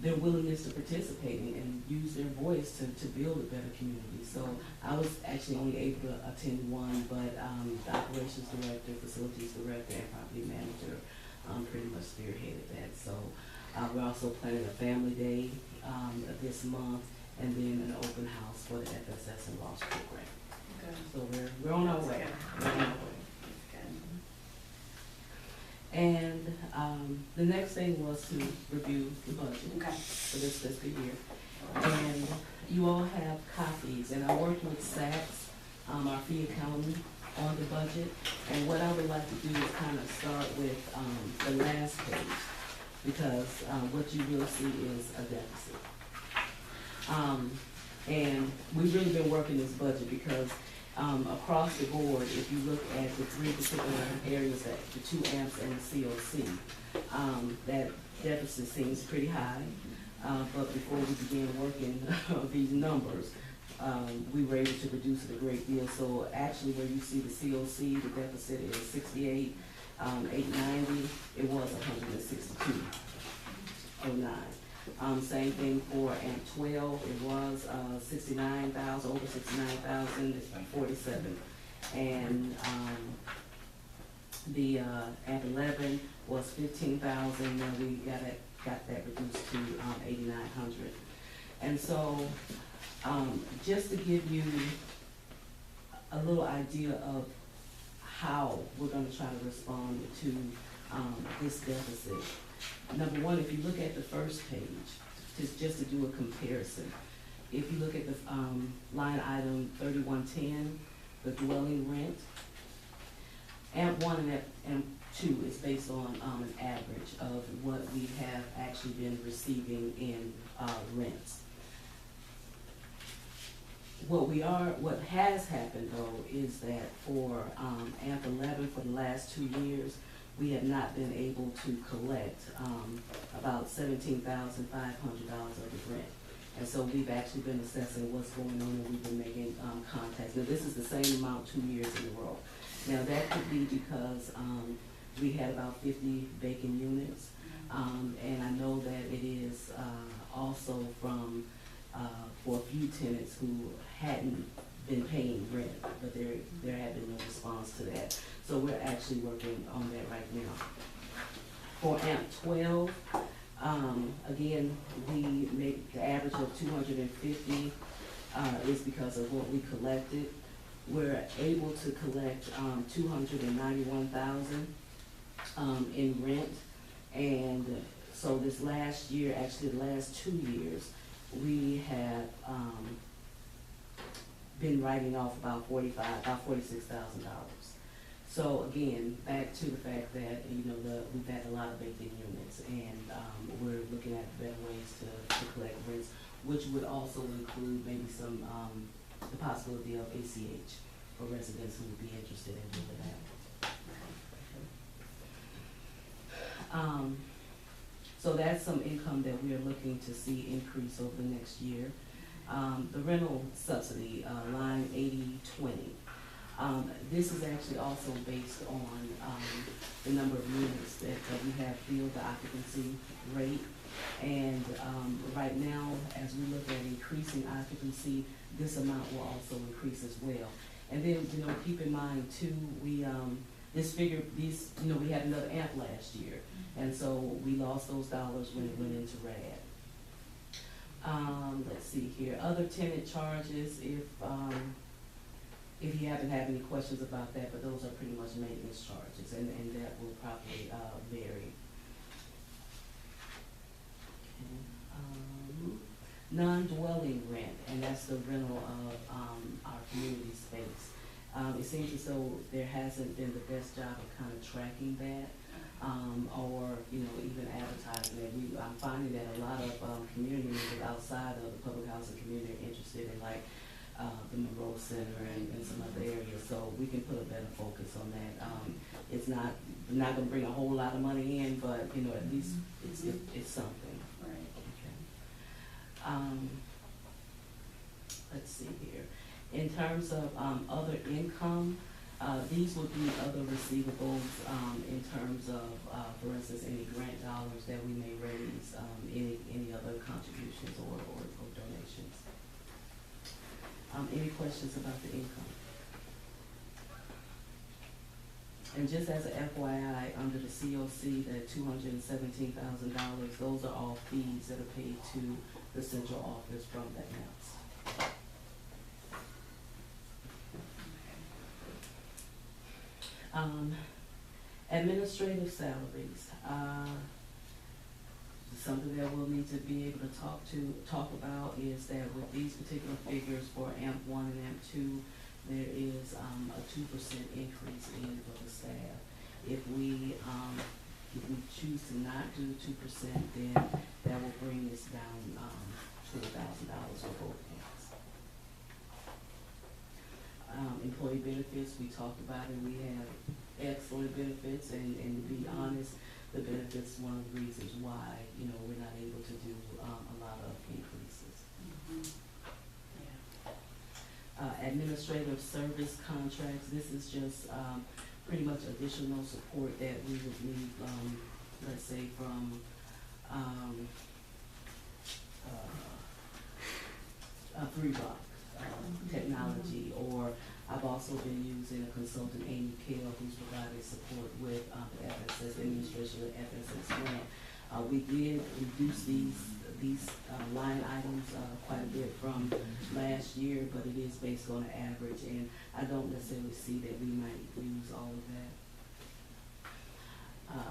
their willingness to participate and use their voice to build a better community. So I was actually only able to attend one, but the operations director, facilities director, and property manager pretty much spearheaded that. So we're also planning a family day this month, and then an open house for the FSS and Loss program. Good. So we're on our way. Good. We're on our way. Good. And the next thing was to review the budget Okay. for this fiscal year. And you all have copies, and I worked with Sachs, our fee accountant, on the budget. And what I would like to do is kind of start with the last page, because what you will see is a deficit. And we've really been working this budget because across the board, if you look at the three particular areas, that the 2 amps and the COC, that deficit seems pretty high. But before we began working these numbers, we were able to reduce it a great deal. So actually, where you see the COC, the deficit is 68,890. It was 162,09. Same thing for AMP 12. It was 69,000, over 69,000. It's 47. And the AMP 11 was 15,000. Now we got that reduced to 8,900. And so, just to give you a little idea of how we're going to try to respond to this deficit. Number one, if you look at the first page, just to do a comparison, if you look at the line item 3110, the dwelling rent, AMP 1 and AMP 2 is based on an average of what we have actually been receiving in rents. What has happened though is that for AMP 11 for the last 2 years, we have not been able to collect about $17,500 of the rent. And so we've actually been assessing what's going on, and we've been making contacts. Now this is the same amount 2 years in a row. Now that could be because we had about 50 vacant units. And I know that it is also from for a few tenants who hadn't been paying rent, but there had been no response to that. So we're actually working on that right now. For AMP 12, again, we made the average of 250 is because of what we collected. We're able to collect 291,000 in rent, and so this last year, actually the last 2 years, we have been writing off about $46,000. So again, back to the fact that we've had a lot of vacant units, and we're looking at better ways to collect rents, which would also include maybe some the possibility of ACH for residents who would be interested in doing that. So that's some income that we are looking to see increase over the next year. The rental subsidy, line 8020. This is actually also based on the number of units that we have filled, the occupancy rate. And right now, as we look at increasing occupancy, this amount will also increase as well. And then, keep in mind too, we had another AMP last year. And so we lost those dollars when it went into RAD. Let's see here, other tenant charges, if you haven't had any questions about that, but those are pretty much maintenance charges, and that will probably vary. Okay. Non-dwelling rent, and that's the rental of our community space. It seems as though there hasn't been the best job of kind of tracking that. Or even advertising it. I'm finding that a lot of community members outside of the public housing community are interested in the Monroe Center and some other areas. So we can put a better focus on that. It's not going to bring a whole lot of money in, but at least it's something. Right. Okay. Let's see here. In terms of other income. These would be other receivables in terms of, for instance, any grant dollars that we may raise, any other contributions or donations. Any questions about the income? And just as a FYI, under the COC, that $217,000, those are all fees that are paid to the central office from the AMPS. Administrative salaries, something that we'll need to be able to talk about is that with these particular figures for AMP1 and AMP2, there is a 2% increase in for the staff. If we choose to not do 2%, then that will bring us down $20,000 for both AMPs. Employee benefits, we talked about it. We have excellent benefits, and to be honest, the benefits one of the reasons why we're not able to do a lot of increases. Administrative service contracts, this is just pretty much additional support that we would need, let's say from 3Rock Technology, or I've also been using a consultant, Amy Kale, who's providing support with the FSS administration of the FSS grant. We did reduce these line items quite a bit from last year, but it is based on an average, and I don't necessarily see that we might use all of that.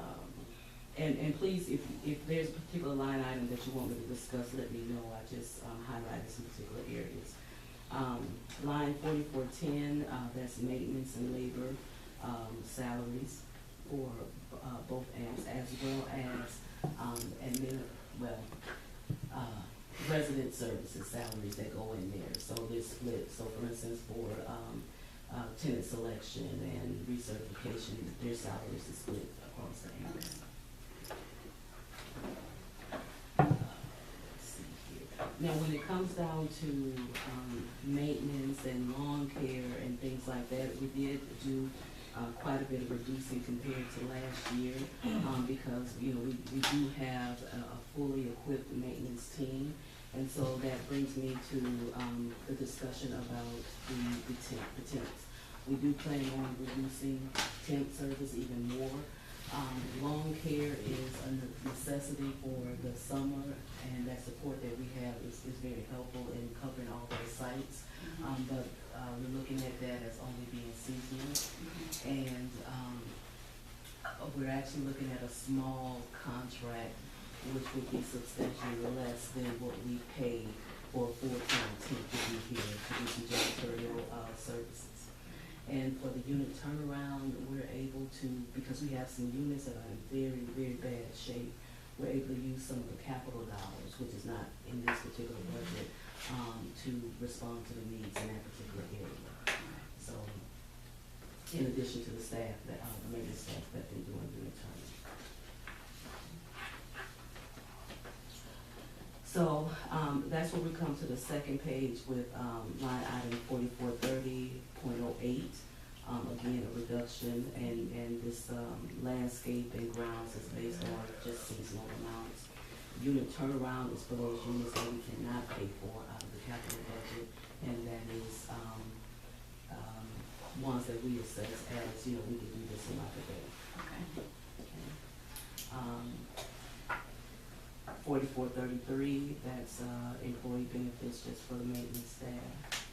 And please, if there's a particular line item that you want me to discuss, let me know. I just highlighted some particular areas. Line 4410, that's maintenance and labor salaries for both AMPs, as well as resident services salaries that go in there. So they're split. So for instance, for tenant selection and recertification, their salaries are split across the AMPs. Now, when it comes down to maintenance and lawn care and things like that, we did do quite a bit of reducing compared to last year because we do have a fully equipped maintenance team, and so that brings me to the discussion about the temps. We do plan on reducing temp service even more. Lawn care is a necessity for the summer, and that support that we have is very helpful in covering all those sites. But we're looking at that as only being seasonal, and we're actually looking at a small contract, which would be substantially less than what we pay for a full-time temp to be here to do some janitorial services. And for the unit turnaround, we're able to, because we have some units that are in very, very bad shape, we're able to use some of the capital dollars, which is not in this particular budget, to respond to the needs in that particular area. So, in addition to the staff, the maintenance staff that they're doing unit turnaround. So, that's where we come to the second page with line item 4430.08. Again, a reduction, and this landscape and grounds is based on just seasonal amounts. Unit turnaround is for those units that we cannot pay for out of the capital budget, and that is ones that we assess as, we can do this another day. Okay. 4433, that's employee benefits just for the maintenance staff.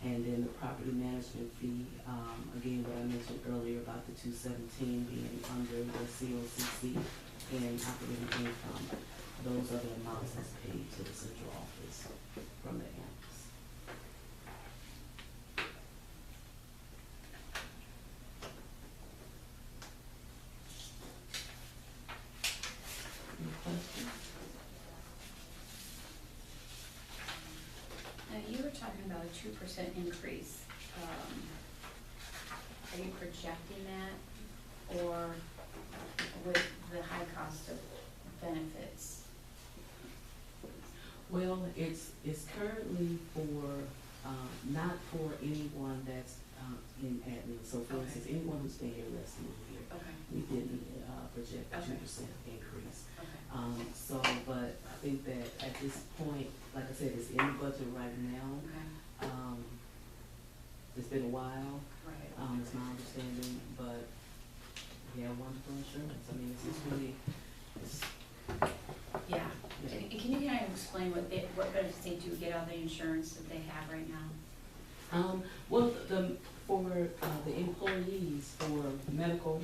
And then the property management fee, again, what I mentioned earlier about the 217 being under the COCC and operating income, those are the amounts that's paid to the central office from the AMPs. Any questions? You were talking about a 2% increase. Are you projecting that, or with the high cost of benefits? Well, it's currently for, not for anyone that's in admin. So for instance, anyone who's been here less than a year, we didn't project a 2% increase. Okay. But think that at this point, like I said, it's in the budget right now. Okay, It's been a while, right. it's my understanding, but yeah, wonderful insurance. I mean, it's just really, it's, Yeah, yeah. and can you kind of explain what benefits they do get out of the insurance that they have right now? Well, for the employees, for medical,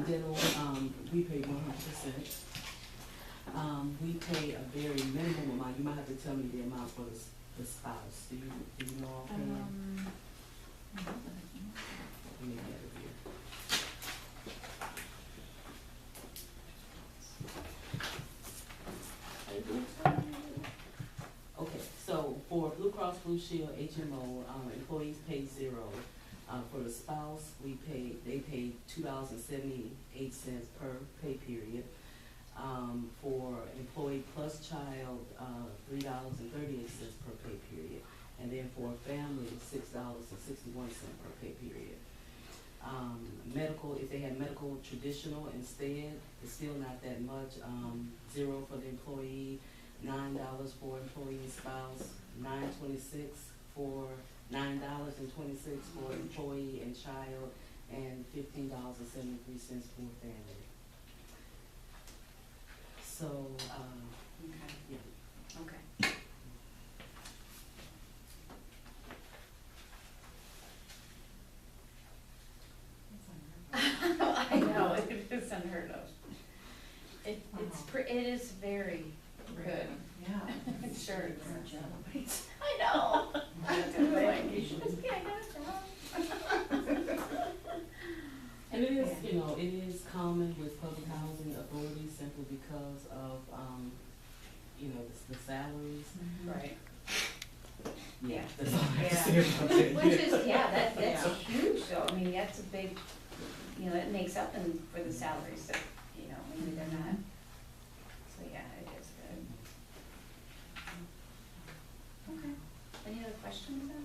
dental, we pay 100%. We pay a very minimum amount. You might have to tell me the amount for the spouse. Do you know offhand? Let me have it here. Okay, so for Blue Cross Blue Shield HMO, employees pay $0. For the spouse, they pay $2.78 per pay period. For employee plus child, $3.38 per pay period. And then for family, $6.61 per pay period. Medical, if they have medical traditional instead, it's still not that much. $0 for the employee, $9 for employee and spouse, $9.26 for employee and child, and $15.73 for family. So, Okay, yeah. okay. I know, it is unheard of. It is very good. Yeah. Sure. It's I know. I do like, yeah, I got a job. And it is, you know, it is common with public housing authorities simply because of, you know, the salaries. Right. Yeah. That's all I have to Yeah. say about that. Which is, that's Yeah. huge though, I mean, that's a big, you know, that makes up for the salaries that, you know, maybe they're not. So, yeah, it is good. Okay, any other questions on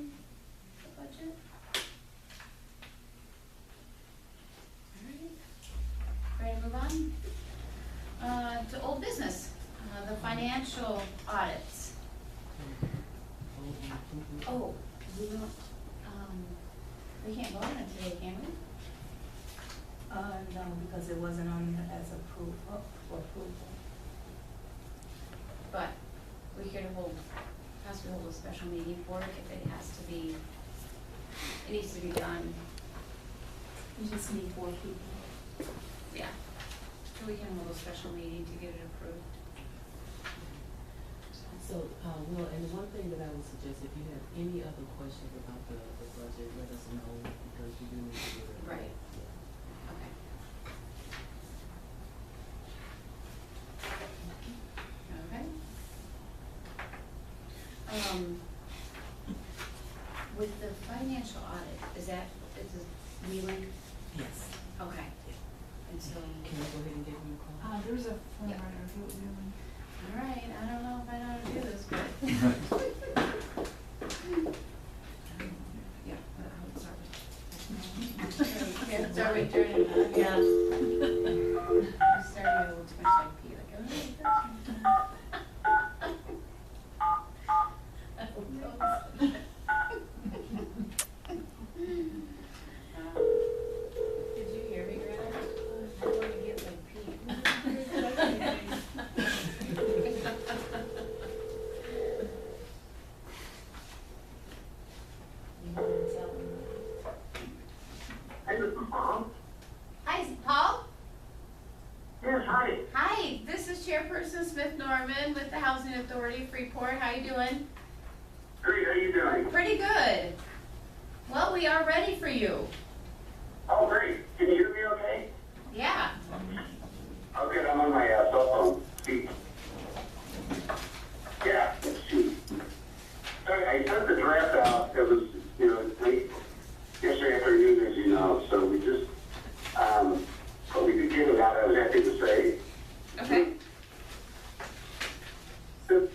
the budget? All right, ready to move on? To old business, the financial audits. Oh, we don't, we can't vote on it today, can we? No, because it wasn't on as approval, for approval. But we could hold, has to hold a special meeting for it if it has to be, it needs to be done, You just need 4 people. yeah. So we can hold a special meeting to get it approved. So, well, and one thing that I would suggest, if you have any other questions about the budget, let us know, because we do need to get it. Right. Yeah. Okay. Okay. With the financial audit, is a Wheeling? Yes. Okay. And so, Can I go ahead and give him a call? There's a form Yeah. runner who really. all right, I don't know if I know how to do this, but. Yeah, yeah, start with Jordan, yeah. I'm starting a little too much like P, like, oh, did you hear me, Greta? I don't wanna get like P. You want to tell them? Hey, this is Paul. Hi, Paul? Yes, hi. Hi, this is Chairperson Smith Norman with the Housing Authority of Freeport. How you doing? Great, how you doing? Pretty good. Well, we are ready for you. Oh, great. Can you hear me okay? Yeah. Oh, good, I'm on my cell phone. Speak. Yeah, let's see. Okay, I sent the draft out. It was, late yesterday afternoon, as you know, so we just, but we did get it out, I was happy to say. Okay. Do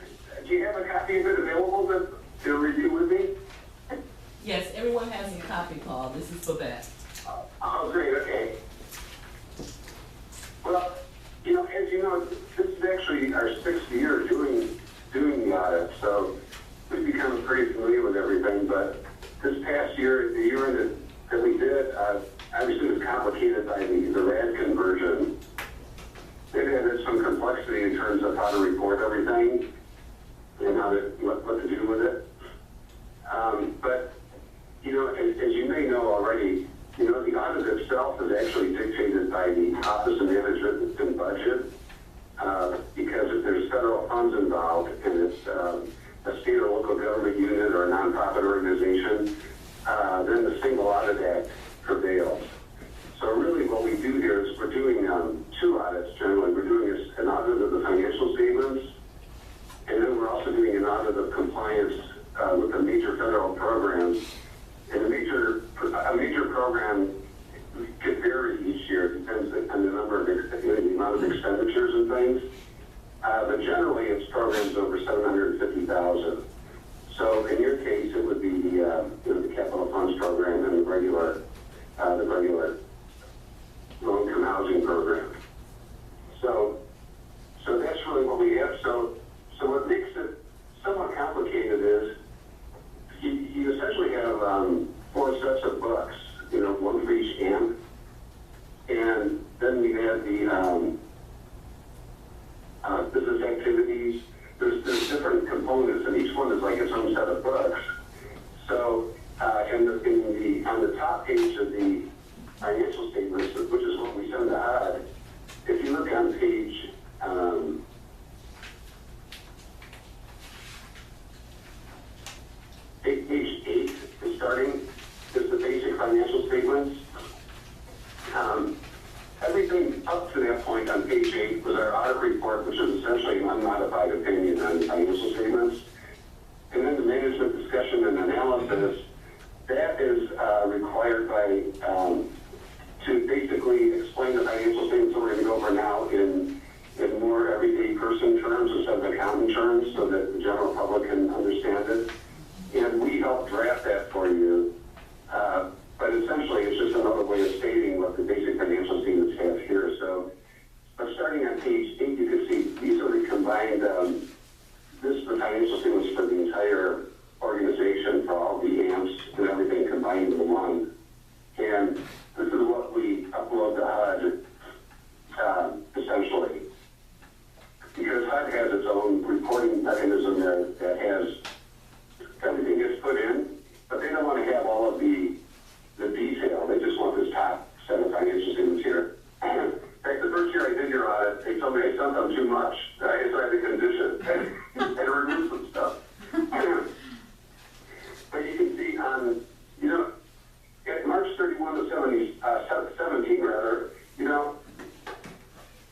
you have a copy of it available to review with me? Yes, everyone has a copy, Paul. This is for that. Oh, great, okay. Well, as you know, this is actually our 6th sixth year doing the audit, so we've become pretty familiar with everything. But this past year, the year that we did, obviously it was complicated by the RAD conversion. It added some complexity in terms of how to report everything and what to do with it. But, you know, as you may know already, you know, the audit itself is actually dictated by the Office of Management and Budget, because if there's federal funds involved and it's a state or local government unit or a nonprofit organization, then the Single Audit Act prevails. So really what we do here is we're doing two audits generally. We're doing an audit of the financial statements, and then we're also doing an audit of compliance with the major federal programs. And a major program could vary each year. It depends on the number of the amount of expenditures and things. But generally, it's programs over $750,000. So in your case, it would be the capital funds program and the regular low-income housing program. So that's really what we have. So what makes it somewhat complicated is you essentially have 4 sets of books, you know, one for each AMP, and then we have the business activities. There's different components, and each one is like its own set of books. So, on the top page of the financial statements, which is what we send to HUD, if you look on page page 8 is starting, is the basic financial statements. Everything up to that point on page 8 was our audit report, which is essentially an unmodified opinion on financial statements. And then the management discussion and analysis, that is required by, to basically explain the financial statements that we're going to go over now in more everyday person terms instead of accountant terms so that the general public can understand it. And we help draft that for you. But essentially, it's just another way of stating what the basic financial statements have here. So starting on page 8, you can see these are the combined, this is the financial statements for the entire organization, for all the AMPs and everything combined into one. And this is what we upload to HUD, essentially. Because HUD has its own reporting mechanism there that has everything gets put in, but they don't want to have all of the detail. They just want this top set of financial statements here. In fact, the first year I did your audit, they told me I sent them too much. So I had to condition and remove some stuff. But you can see on, you know, at March 31 of 17, rather, you know,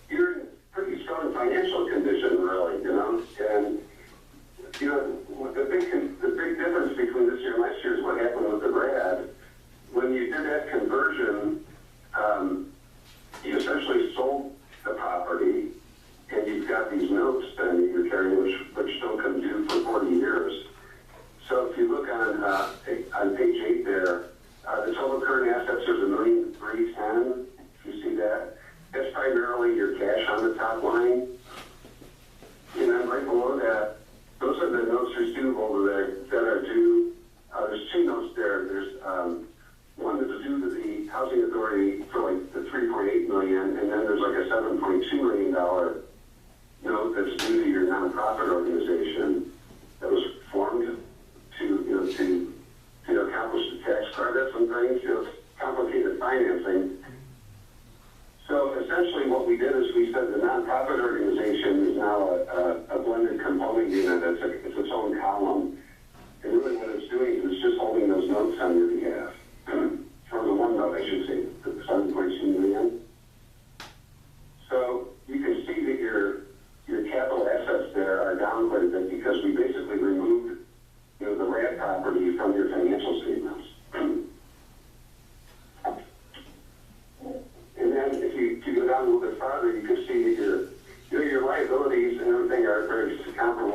you're in pretty strong financial condition, really, you know, and you know, the big difference between this year and last year is what happened with the RAD. When you did that conversion, you essentially sold the property, and you've got these notes then that you're carrying, which don't come due for 40 years. So if you look on page 8 there, the total current assets is $1,310,000. If you see that, that's primarily your cash on the top line, and then right below that, those are the notes receivable that are due. There's 2 notes there. There's one that's due to the Housing Authority for like the $3.8 million, and then there's like a $7.2 million note that's due to your nonprofit organization that was formed to accomplish the tax credits and things. You know, it's complicated financing. So essentially what we did is we said the nonprofit organization is now a blended component unit. It's its own column. And really what it's doing is it's just holding those notes on your behalf. From the one note, I should say, the $7.2 million. So you can see that your capital assets there are down quite a bit because we basically removed, you know, the RAD property from your financial statements. And then if you go down a little bit farther, you can see that your liabilities and everything are very comparable